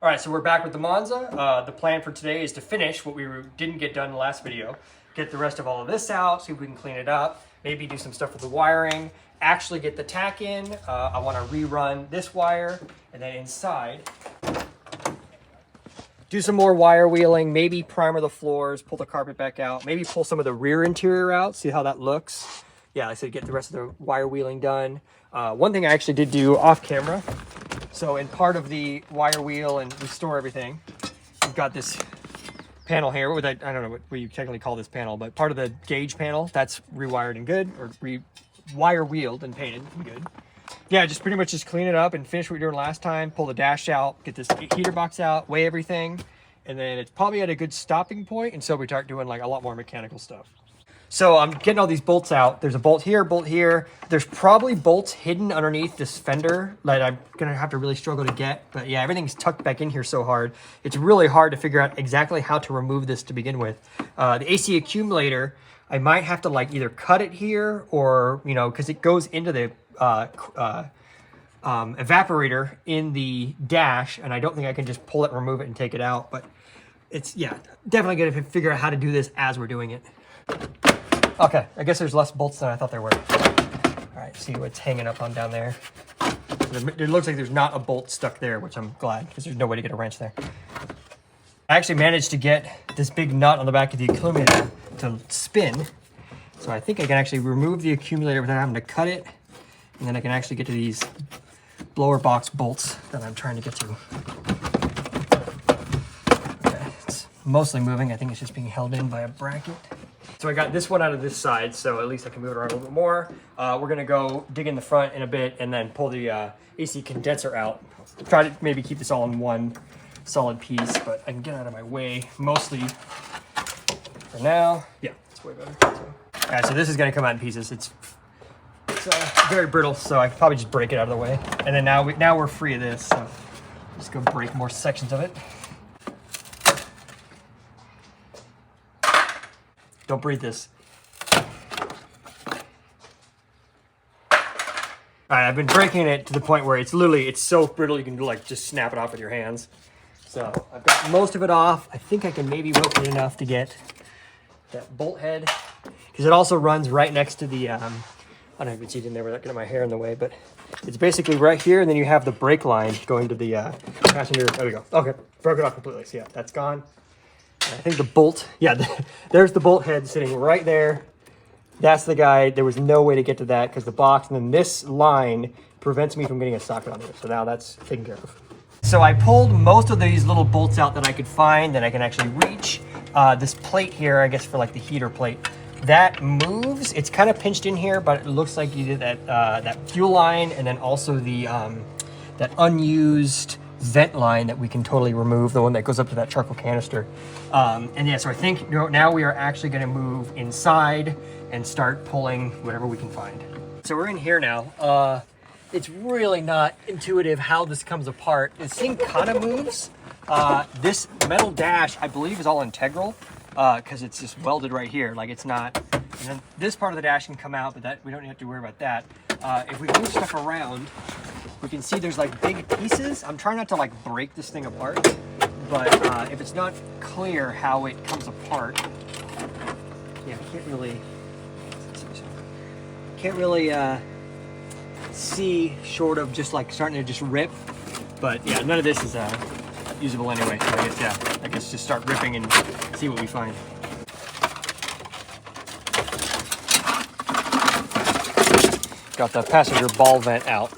All right, so we're back with the Monza. The plan for today is to finish what we didn't get done in the last video, get the rest of all of this out, see if we can clean it up, maybe do some stuff with the wiring, actually get the tack in. I want to rerun this wire, and then inside, do some more wire wheeling, maybe primer the floors, pull the carpet back out, maybe pull some of the rear interior out, see how that looks. Yeah, like I said, get the rest of the wire wheeling done. One thing I actually did do off camera, so in part of the wire wheel and restore everything, we've got this panel here with, I don't know what you technically call this panel, but part of the gauge panel, that's rewired and good, or wire wheeled and painted and good. Yeah, just pretty much just clean it up and finish what we were doing last time, pull the dash out, get this heater box out, weigh everything, and then it's probably at a good stopping point, and so we start doing like a lot more mechanical stuff. So I'm getting all these bolts out. There's a bolt here, bolt here. There's probably bolts hidden underneath this fender that I'm gonna have to really struggle to get. But yeah, everything's tucked back in here so hard. It's really hard to figure out exactly how to remove this to begin with. The AC accumulator, I might have to like either cut it here or, you know, because it goes into the evaporator in the dash, and I don't think I can just pull it, remove it, and take it out. But it's, yeah, definitely gonna figure out how to do this as we're doing it. Okay, I guess there's less bolts than I thought there were. All right, see what's hanging up on down there. It looks like there's not a bolt stuck there, which I'm glad, because there's no way to get a wrench there. I actually managed to get this big nut on the back of the accumulator to spin. So I think I can actually remove the accumulator without having to cut it. And then I can actually get to these blower box bolts that I'm trying to get to. Okay, it's mostly moving. I think it's just being held in by a bracket. So I got this one out of this side, so at least I can move it around a little bit more. We're gonna go dig in the front in a bit and then pull the AC condenser out. Try to maybe keep this all in one solid piece, but I can get out of my way mostly for now. Yeah, it's way better. All right, so this is gonna come out in pieces. It's very brittle, so I can probably just break it out of the way. And then now we're free of this, so just go break more sections of it. Don't breathe this. All right, I've been breaking it to the point where it's so brittle you can like just snap it off with your hands. So I've got most of it off. I think I can maybe rotate enough to get that bolt head, because it also runs right next to the, I don't even see it in there without getting my hair in the way, but it's basically right here, and then you have the brake line going to the passenger. There we go. Okay, broke it off completely. So yeah, that's gone. I think the bolt, yeah, there's the bolt head sitting right there. That's the guy. There was no way to get to that because the box, and then this line prevents me from getting a socket on it. So now that's taken care of. So I pulled most of these little bolts out that I could find that I can actually reach. This plate here, I guess for like the heater plate, that moves. It's kind of pinched in here, but it looks like you did that fuel line, and then also the that unused vent line that we can totally remove, the one that goes up to that charcoal canister. And yeah, so I think now we are actually going to move inside and start pulling whatever we can find. So we're in here now. It's really not intuitive how this comes apart. This thing kind of moves. This metal dash, I believe, is all integral because it's just welded right here. Like it's not, and then this part of the dash can come out, but that we don't have to worry about that. If we move stuff around, we can see there's like big pieces. I'm trying not to like break this thing apart, but if it's not clear how it comes apart, yeah, I can't really see short of just like starting to just rip. But yeah, none of this is usable anyway. So I guess just start ripping and see what we find. Got the passenger ball vent out.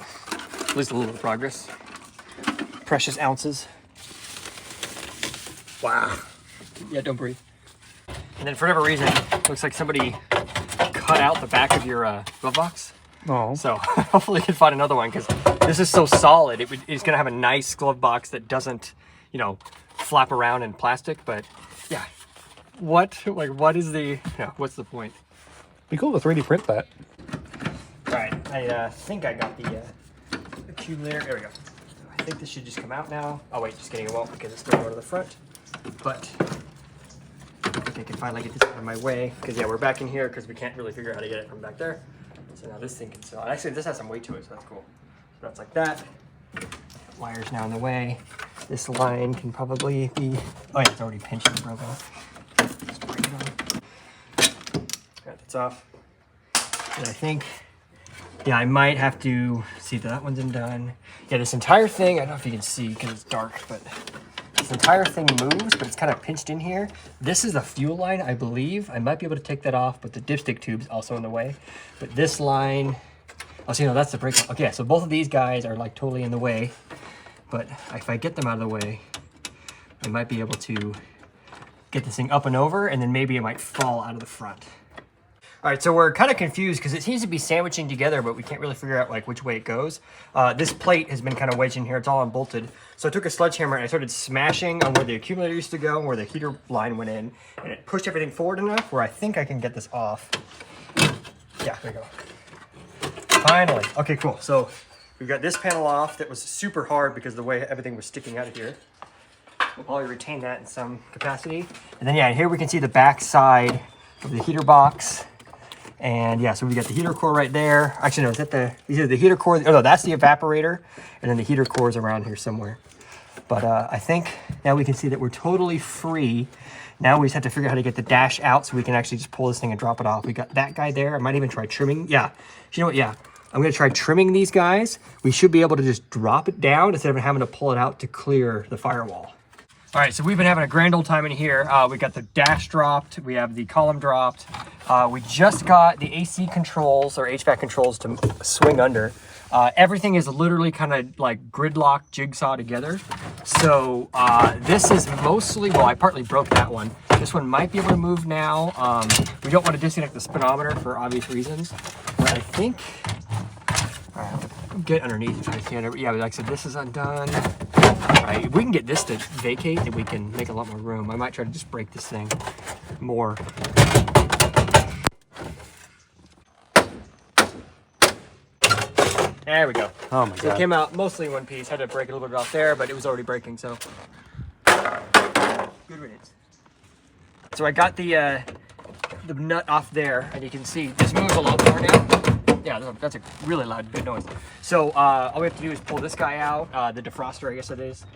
At least a little bit of progress. Precious ounces. Wow. Yeah, don't breathe. And then for whatever reason, looks like somebody cut out the back of your glove box. Oh. So hopefully you can find another one, because this is so solid. It's gonna have a nice glove box that doesn't, you know, flap around in plastic. But yeah, what's the point? Be cool to 3D print that. All right, I think I got the accumulator. There we go. I think this should just come out now. Oh wait, just kidding, it won't, because it's still going to the front. But I think I can finally get this out of my way, because yeah, we're back in here because we can't really figure out how to get it from back there. So now this thing can still, actually this has some weight to it, so that's cool. So that's like that. Wire's now in the way. This line can probably be, oh yeah, it's already pinched and broken. Just break it on. Got that's off. And I think, yeah, I might have to see if that one's undone. Yeah, this entire thing, I don't know if you can see because it's dark, but this entire thing moves, but it's kind of pinched in here. This is the fuel line, I believe. I might be able to take that off, but the dipstick tube's also in the way. But this line, oh, so you know, that's the brake. Okay, so both of these guys are like totally in the way, but if I get them out of the way, I might be able to get this thing up and over, and then maybe it might fall out of the front. All right, so we're kind of confused because it seems to be sandwiching together, but we can't really figure out like which way it goes. This plate has been kind of wedged in here. It's all unbolted. So I took a sledgehammer and I started smashing on where the accumulator used to go and where the heater line went in, and it pushed everything forward enough where I think I can get this off. Yeah, there you go. Finally. Okay, cool. So we've got this panel off that was super hard because of the way everything was sticking out of here. We'll probably retain that in some capacity. And then yeah, here we can see the back side of the heater box. And yeah, so we got the heater core right there. Actually, no, is that these are the heater core? Oh no, that's the evaporator. And then the heater core is around here somewhere. But I think now we can see that we're totally free. Now we just have to figure out how to get the dash out so we can actually just pull this thing and drop it off. We got that guy there. I might even try trimming. Yeah, you know what? Yeah, I'm gonna try trimming these guys. We should be able to just drop it down instead of having to pull it out to clear the firewall. All right, so we've been having a grand old time in here. We got the dash dropped. We have the column dropped. We just got the AC controls or HVAC controls to swing under. Everything is literally kind of like gridlock jigsaw together. So this is mostly, well, I partly broke that one. This one might be able to move now. We don't want to disconnect the speedometer for obvious reasons. But I think, all right, get underneath and try to see under. Yeah, like I said, this is undone. All right, if we can get this to vacate, then we can make a lot more room. I might try to just break this thing more. There we go. Oh my God. So it came out mostly in one piece. Had to break a little bit off there, but it was already breaking, so. Good riddance. So I got the nut off there, and you can see this moves a lot more now. Yeah, that's a really loud, good noise. So all we have to do is pull this guy out, the defroster, I guess it is.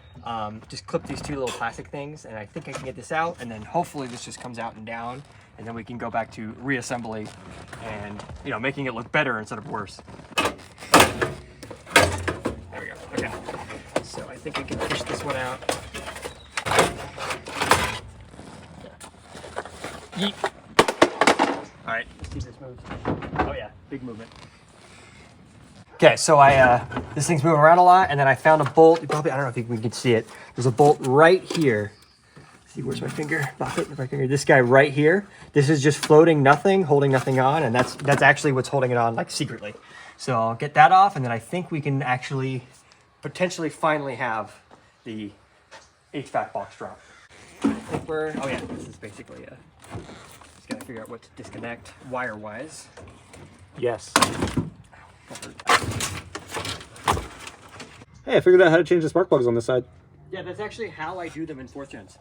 Just clip these two little plastic things, and I think I can get this out, and then hopefully this just comes out and down, and then we can go back to reassembly and, you know, making it look better instead of worse. There we go. Okay. So I think I can push this one out. Yeet. All right, let's see if this moves. Oh yeah, big movement. Okay, so this thing's moving around a lot, and then I found a bolt. You probably, I don't know if we can see it. There's a bolt right here. See, where's my finger? My finger. This guy right here. This is just floating nothing, holding nothing on, and that's actually what's holding it on, like secretly. So I'll get that off, and then I think we can actually potentially finally have the HVAC box drop. I think we're, oh yeah, this is basically just gotta figure out what to disconnect wire-wise. Yes. Hey, I figured out how to change the spark plugs on this side. Yeah, that's actually how I do them in 4th gens.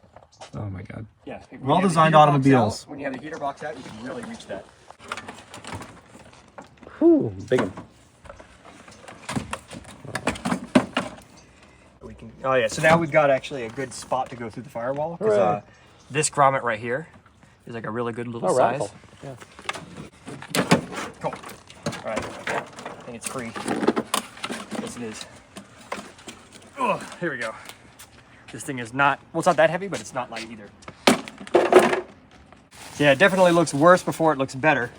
Oh my God. Yeah. Well-designed automobiles. When you have the heater box out, you can really reach that. Whew, big one. Oh yeah, so now we've got actually a good spot to go through the firewall, because this grommet right here is like a really good little size. Radical. Yeah. Cool. All right, I think it's free. Yes, it is. Oh, here we go. This thing is not, well, it's not that heavy, but it's not light either. So yeah, it definitely looks worse before it looks better.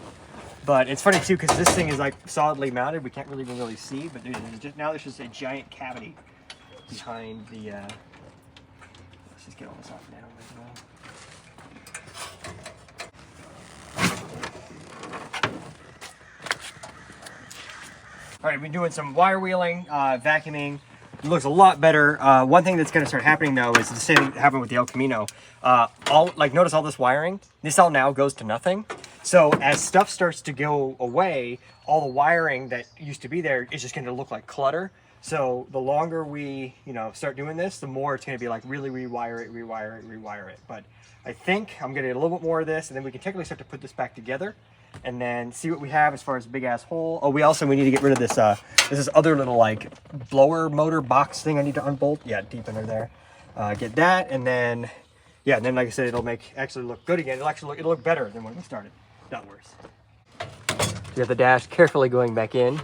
But it's funny too, because this thing is like solidly mounted. We can't really even really see, but now there's just a giant cavity behind the, let's just get all this off now as well. All right, we've been doing some wire wheeling, vacuuming. It looks a lot better. One thing that's gonna start happening though is the same thing that happened with the El Camino. Notice all this wiring? This all now goes to nothing. So as stuff starts to go away, all the wiring that used to be there is just gonna look like clutter. So the longer we, start doing this, the more it's going to be like really rewire it. But I think I'm going to get a little bit more of this, and then we can technically start to put this back together and then see what we have as far as a big ass hole. Oh, we need to get rid of this, this other little like blower motor box thing I need to unbolt. Yeah, deep under there. get that, and then yeah, and then like I said, it'll actually look good again. It'll look better than when we started, not worse. You have the dash carefully going back in.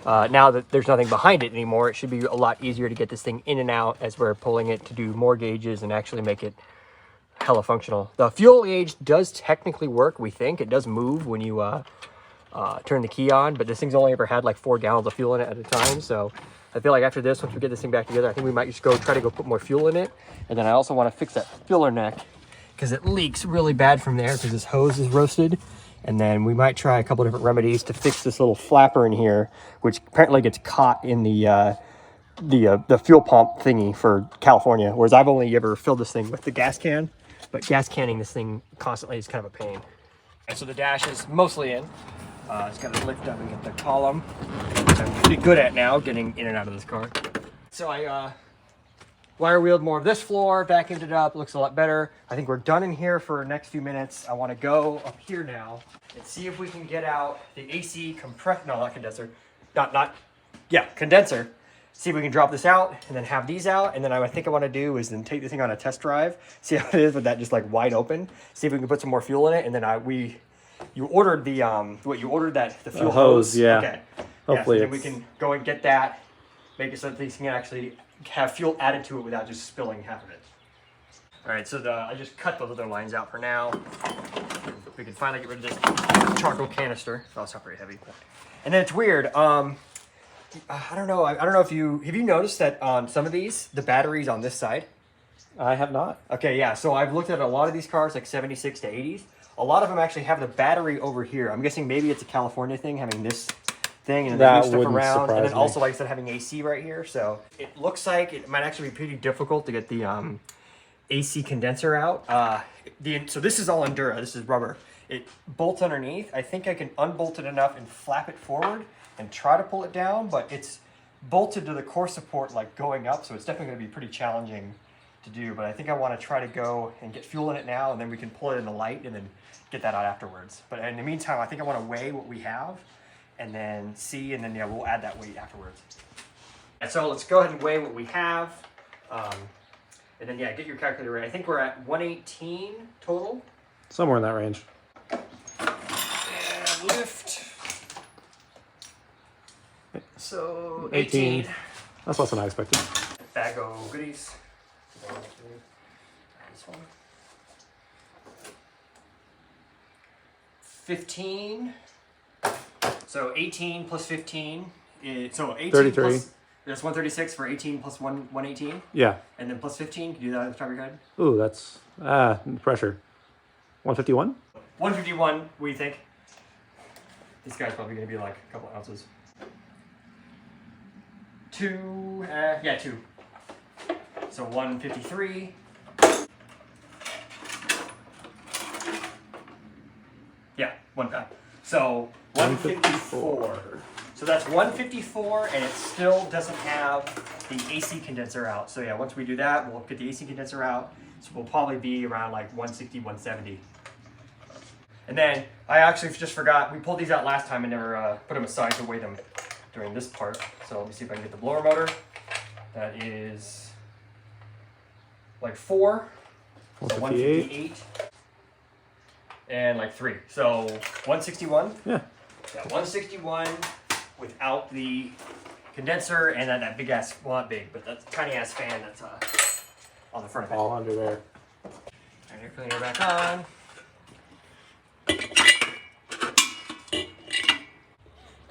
Now that there's nothing behind it anymore, it should be a lot easier to get this thing in and out as we're pulling it to do more gauges and actually make it hella functional. The fuel gauge does technically work, we think. It does move when you turn the key on, but this thing's only ever had like 4 gallons of fuel in it at a time. So I feel like after this, once we get this thing back together, I think we might just try to go put more fuel in it. And then I also want to fix that filler neck because it leaks really bad from there because this hose is roasted. And then we might try a couple different remedies to fix this little flapper in here, which apparently gets caught in the fuel pump thingy for California. Whereas I've only ever filled this thing with the gas can, but gas canning this thing constantly is kind of a pain. And so the dash is mostly in. It's got to lift up and get the column, which I'm pretty good at now, getting in and out of this car. So I wire wheeled more of this floor, vacuumed it up, looks a lot better. I think we're done in here for the next few minutes. I want to go up here now and see if we can get out the AC condenser. See if we can drop this out and then have these out. And then I think I want to do is then take this thing on a test drive, see how it is with that just like wide open, see if we can put some more fuel in it. And then you ordered the the fuel hose. Yeah. Okay. Hopefully, so then we can go and get that, make it so that these can actually have fuel added to it without just spilling half of it. All right, so I just cut those other lines out for now. We can finally get rid of this charcoal canister. Oh, it's not very heavy. And then it's weird. I don't know. I don't know if have you noticed that on some of these, the battery's on this side? I have not. Okay, yeah. So I've looked at a lot of these cars, like 76 to 80s. A lot of them actually have the battery over here. I'm guessing maybe it's a California thing, having this thing and then move stuff around, and then also, like I said, having AC right here. So it looks like it might actually be pretty difficult to get the AC condenser out. So this is all Endura. This is rubber. It bolts underneath. I think I can unbolt it enough and flap it forward and try to pull it down, but it's bolted to the core support like going up, so it's definitely going to be pretty challenging to do. But I think I want to try to go and get fuel in it now, and then we can pull it in the light and then get that out afterwards. But in the meantime, I think I want to weigh what we have and then see, and then yeah, we'll add that weight afterwards. And so let's go ahead and weigh what we have. And then yeah, get your calculator ready. I think we're at 118 total. Somewhere in that range. And lift. So 18. 18. That's less than I expected. Bag of goodies. This one. 15. So 18 plus 15 is, so 18 33. plus, that's 136 for 18 plus 118. Yeah. And then plus 15, can you do that off the top of your head? Ooh, that's pressure. 151? 151, what do you think? This guy's probably going to be like a couple ounces. 2. So 153. Yeah, 1 pound. So 154. So that's 154, and it still doesn't have the AC condenser out. So yeah, once we do that, we'll get the AC condenser out. So we'll probably be around like 160, 170. And then I actually just forgot, we pulled these out last time and never put them aside to weigh them during this part. So let me see if I can get the blower motor. That is like 4. So 158. And like 3. So 161. Yeah. Yeah, 161 without the condenser and then that big ass, well not big, but that tiny ass fan that's on the front of it. All under there. Turn your cleaner back on.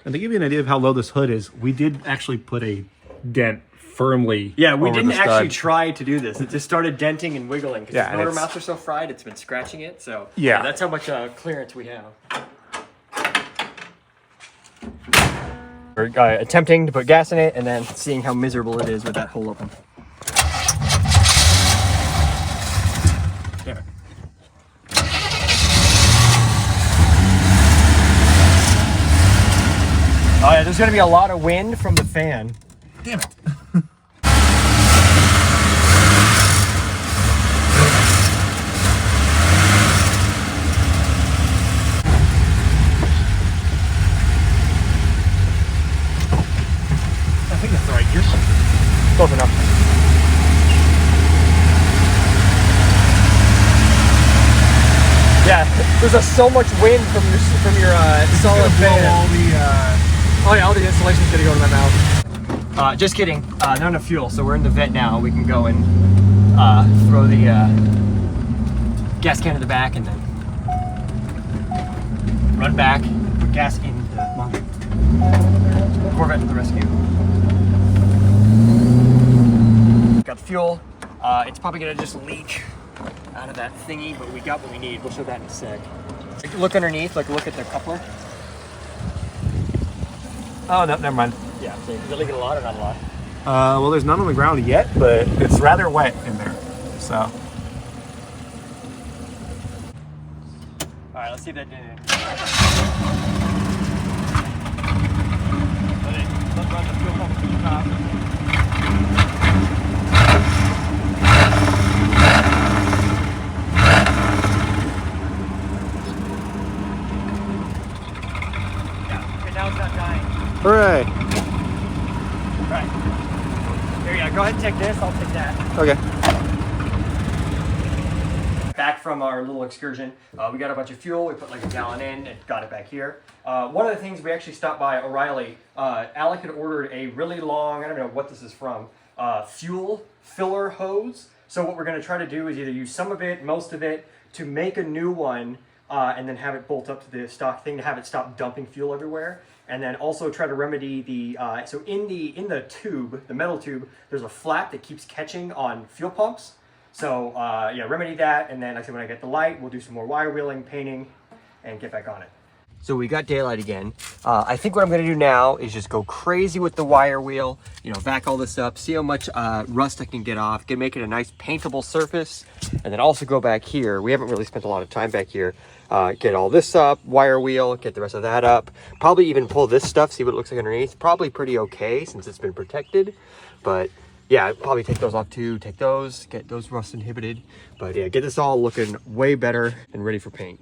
And to give you an idea of how low this hood is, we did actually put a dent firmly. Yeah, we over didn't the stud. actually try to do this. It just started denting and wiggling because Yeah, the motor and mounts are so fried, it's been scratching it. So Yeah. that's how much clearance we have. We're attempting to put gas in it and then seeing how miserable it is with that hole open. There. Oh yeah, there's gonna be a lot of wind from the fan. Damn it. I think that's the right gear. Close enough. There's so much wind from your solid fan. Oh yeah, all the insulation's gonna go to my mouth. Just kidding. Not enough fuel, so we're in the vet now. We can go and throw the gas can in the back and then run back, put gas in the Monza. Corvette to the rescue. Got the fuel. It's probably gonna just leak out of that thingy, but we got what we need. We'll show that in a sec. Look underneath, like look at the coupler. Oh, no, never mind. Yeah, so is it leaking a lot or not a lot? Well, there's none on the ground yet, but it's rather wet in there. So. All right, let's see if that did it. Let's run the fuel pump to the top. Yeah, okay, now it's not dying. Hooray. Right. There you go. Go ahead and take this. I'll take that. Okay. Back from our little excursion, we got a bunch of fuel. We put like a gallon in and got it back here. One of the things we actually stopped by O'Reilly. Alec had ordered a really long, I don't know what this is from, fuel filler hose. So what we're going to try to do is either use some of it, most of it, to make a new one and then have it bolt up to the stock thing to have it stop dumping fuel everywhere. And then also try to remedy the, so in the tube, the metal tube, there's a flap that keeps catching on fuel pumps. So yeah, remedy that, and then like I said, when I get the light, we'll do some more wire wheeling, painting, and get back on it. So we got daylight again. I think what I'm gonna do now is just go crazy with the wire wheel, you know, vac all this up, see how much rust I can get off, can make it a nice paintable surface, and then also go back here. We haven't really spent a lot of time back here. Get all this up, wire wheel, get the rest of that up. Probably even pull this stuff, see what it looks like underneath. Probably pretty okay since it's been protected, but yeah, I'd probably take those off too, take those, get those rust inhibited. But yeah, get this all looking way better and ready for paint.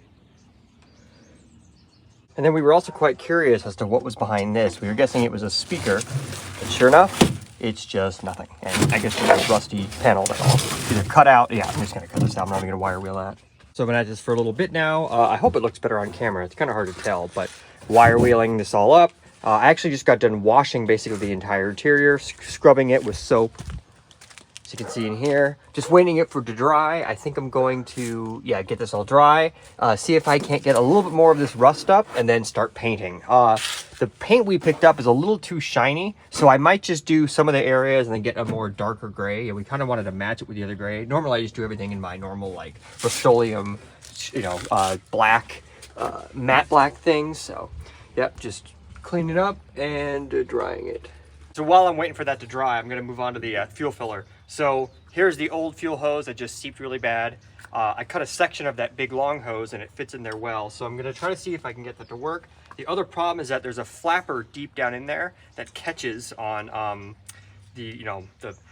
And then we were also quite curious as to what was behind this. We were guessing it was a speaker, but sure enough, it's just nothing. And I guess it's a rusty panel that I'll either cut out. Yeah, I'm just gonna cut this out. I'm not even gonna wire wheel that. So I've been at this for a little bit now. I hope it looks better on camera. It's kind of hard to tell, but wire wheeling this all up. I actually just got done washing basically the entire interior, scrubbing it with soap. As you can see in here, just waiting it for it to dry. I think I'm going to, yeah, get this all dry, see if I can't get a little bit more of this rust up, and then start painting. The paint we picked up is a little too shiny, so I might just do some of the areas and then get a more darker gray. And we kind of wanted to match it with the other gray. Normally I just do everything in my normal like Rust-Oleum, you know, black, matte black things. So, yep, just cleaning it up and drying it. So while I'm waiting for that to dry, I'm gonna move on to the fuel filler. So here's the old fuel hose that just seeped really bad. I cut a section of that big long hose and it fits in there well. So I'm gonna try to see if I can get that to work. The other problem is that there's a flapper deep down in there that catches on the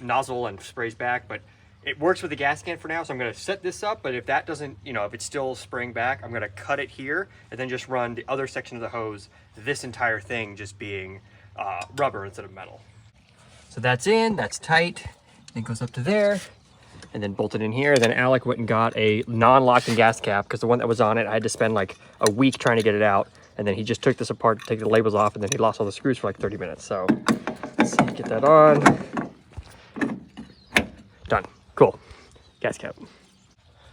nozzle and sprays back, but it works with the gas can for now. So I'm gonna set this up, but if that doesn't, if it's still spraying back, I'm gonna cut it here and then just run the other section of the hose, this entire thing just being rubber instead of metal. So that's in, that's tight. It goes up to there and then bolted in here. Then Alec went and got a non-locking gas cap because the one that was on it, I had to spend like a week trying to get it out. And then he just took this apart to take the labels off, and then he lost all the screws for like 30 minutes. So let's see, get that on. Done. Cool. Gas cap.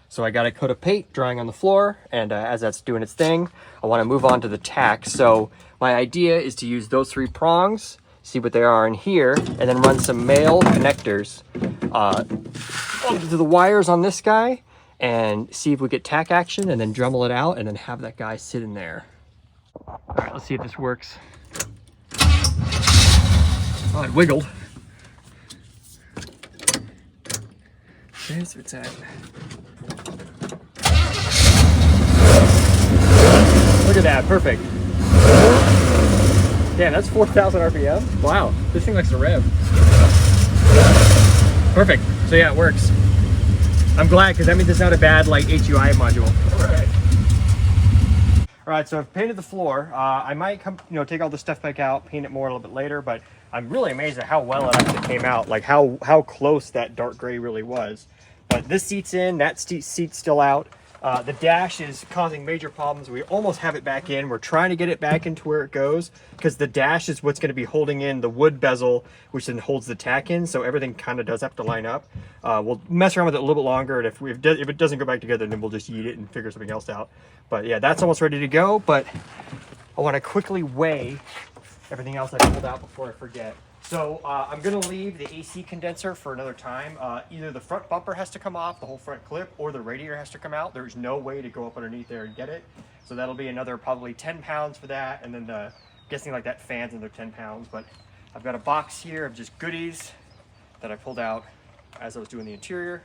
So I got a coat of paint drying on the floor, and as that's doing its thing, I want to move on to the tack. So my idea is to use those 3 prongs, see what they are in here, and then run some male connectors onto the wires on this guy and see if we get tack action, and then Dremel it out and then have that guy sit in there. All right, let's see if this works. Oh, it wiggled. There's where it's at. Look at that, perfect. Damn, that's 4,000 RPM. Wow, this thing likes to rev. Perfect. So yeah, it works. I'm glad, because that means it's not a bad like HUI module. All right, so I've painted the floor. I might come, take all the stuff back out, paint it more a little bit later, but I'm really amazed at how well it actually came out, like how close that dark gray really was. But this seat's in, that seat's still out. The dash is causing major problems. We almost have it back in. We're trying to get it back into where it goes because the dash is what's going to be holding in the wood bezel, which then holds the tack in. So everything kind of does have to line up. We'll mess around with it a little bit longer, and if it doesn't go back together, then we'll just yeet it and figure something else out. But yeah, that's almost ready to go. But I want to quickly weigh everything else I pulled out before I forget. So I'm going to leave the AC condenser for another time. Either the front bumper has to come off, the whole front clip, or the radiator has to come out. There's no way to go up underneath there and get it. So that'll be another probably 10 pounds for that. And then guessing like that fan's another 10 pounds. But I've got a box here of just goodies that I pulled out as I was doing the interior.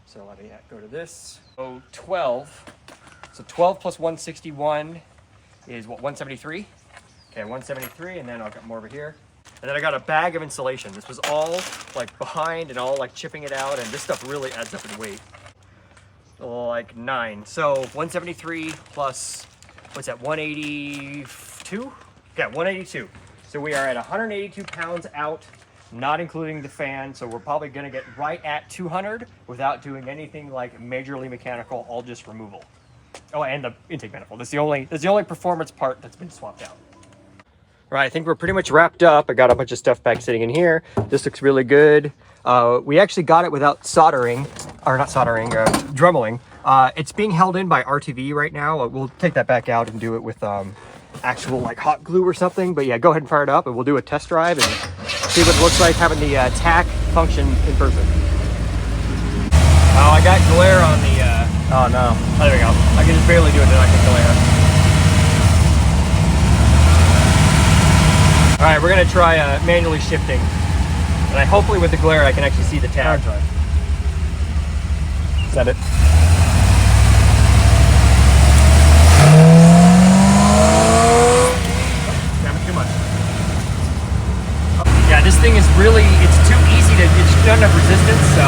So let me go to this. So 12. So 12 plus 161 is what, 173? Okay, 173, and then I've got more over here. And then I got a bag of insulation. This was all like behind and all like chipping it out, and this stuff really adds up in weight. Like 9. So 173 plus, what's that, 182? Yeah, 182. So we are at 182 pounds out, not including the fan. So we're probably gonna get right at 200 without doing anything like majorly mechanical, all just removal. Oh, and the intake manifold. That's the only performance part that's been swapped out. All right, I think we're pretty much wrapped up. I got a bunch of stuff back sitting in here. This looks really good. We actually got it without soldering, or not soldering, dremeling. It's being held in by RTV right now. We'll take that back out and do it with actual like hot glue or something. But yeah, go ahead and fire it up and we'll do a test drive and see what it looks like having the tack function in person. Oh, I got glare on the, oh no. Oh, there we go. I can just barely do it and I can glare. All right, we're gonna try manually shifting. And hopefully with the glare, I can actually see the tag. Set it. Damn it, too much. Yeah, this thing is really, it's too easy to, it's not enough resistance, so.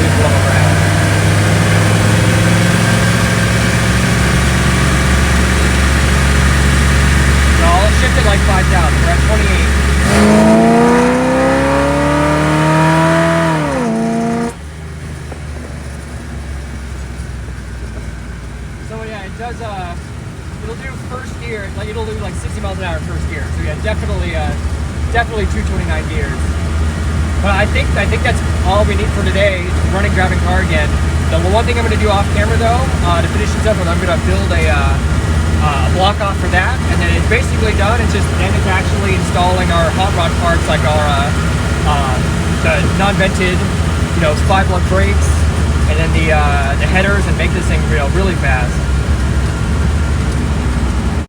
Just blow around. So I'll shift it like 5,000, we're at 28. It'll do first gear, like it'll do like 60 miles an hour first gear. So yeah, definitely 229 gears. But I think that's all we need for today. Running, driving car again. The one thing I'm going to do off camera though, to finish this up, I'm going to build a block off for that, and then it's basically done. It's actually installing our hot rod parts, like our the non-vented, 5-lug brakes, and then the headers, and make this thing really fast.